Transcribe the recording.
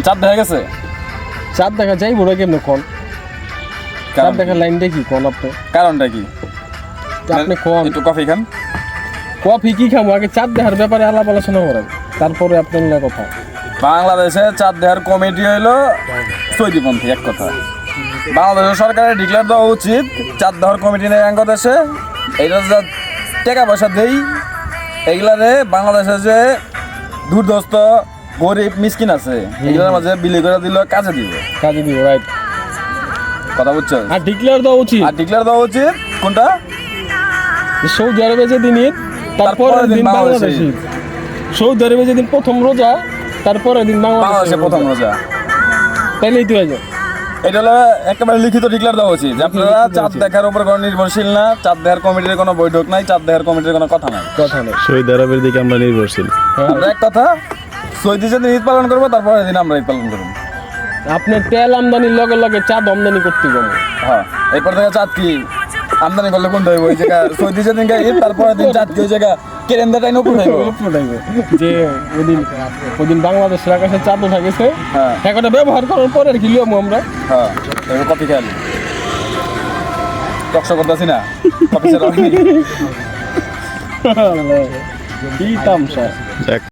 চাঁদ দেখা গেছে? চাঁদ দেখা যাই বড় কেমনে কোন চাঁদ দেখার লাইনটা কি কোন আপনি? কারণটা কি আপনি কোন একটু কফি খান। কফি কি খাবো আগে চাঁদ দেখার ব্যাপারে আলাপ আলোচনা করেন তারপরে আপনার কথা। বাংলাদেশে চাঁদ দেখার কমিটি হইলো সৌদিপন্থী এক কথা। বাংলাদেশের সরকারের ডিক্লেয়ার দেওয়া উচিত চাঁদ দেখার কমিটি নেই বাংলাদেশে। এইটা যা টাকা পয়সা দেই এইগুলারে বাংলাদেশে যে দুর্ধস্ত গরিব মিসকিন আছে এগুলোর মাঝে বিলি করে দিল কাজে দিব রাইট কথা বুঝছো? আর ডিক্লেয়ার দেওয়া উচিত কোনটা? সৌদি আরবে যেদিন ঈদ তারপরের দিন বাংলাদেশ ঈদ। সৌদি আরবে যেদিন প্রথম রোজা তারপরের দিন বাংলাদেশে প্রথম রোজা। তাইলেই তো হয়ে এটা হলো একেবারে লিখিত ডিক্লেয়ার দেওয়া উচিত যে আপনারা চাঁদ দেখার উপর কোনো নির্ভরশীল না, চাঁদ দেখার কমিটির কোনো বৈঠক নাই, চাঁদ দেখার কমিটির কোনো কথা নাই। সৌদি আরবের দিকে আমরা নির্ভরশীল। আমরা এক কথা সৌদি যেদিন ঈদ পালন করবো তারপরের দিন আমরা ঈদ পালন করবো। আপনি তেল আমদানির লগে লগে চাঁদ আমদানি করতে যাবো। হ্যাঁ এরপর থেকে চাঁদ কি আমদানি করলে কোনটা হইব? ওই জায়গা সৌদি যেদিন ঈদ তারপরের দিন চাঁদ কি ওই জায়গা কেরেন্দাটাই নপুর যে ওদিন বাংলাদেশের আকাশে চাঁদ উঠা গেছে হ্যাঁ একটা ব্যবহার করার পরে আর কি লিয়ামো আমরা। হ্যাঁ এবার কফি খেয়াল টকশো করতেছি না কফি ছাড়া কি তামসা।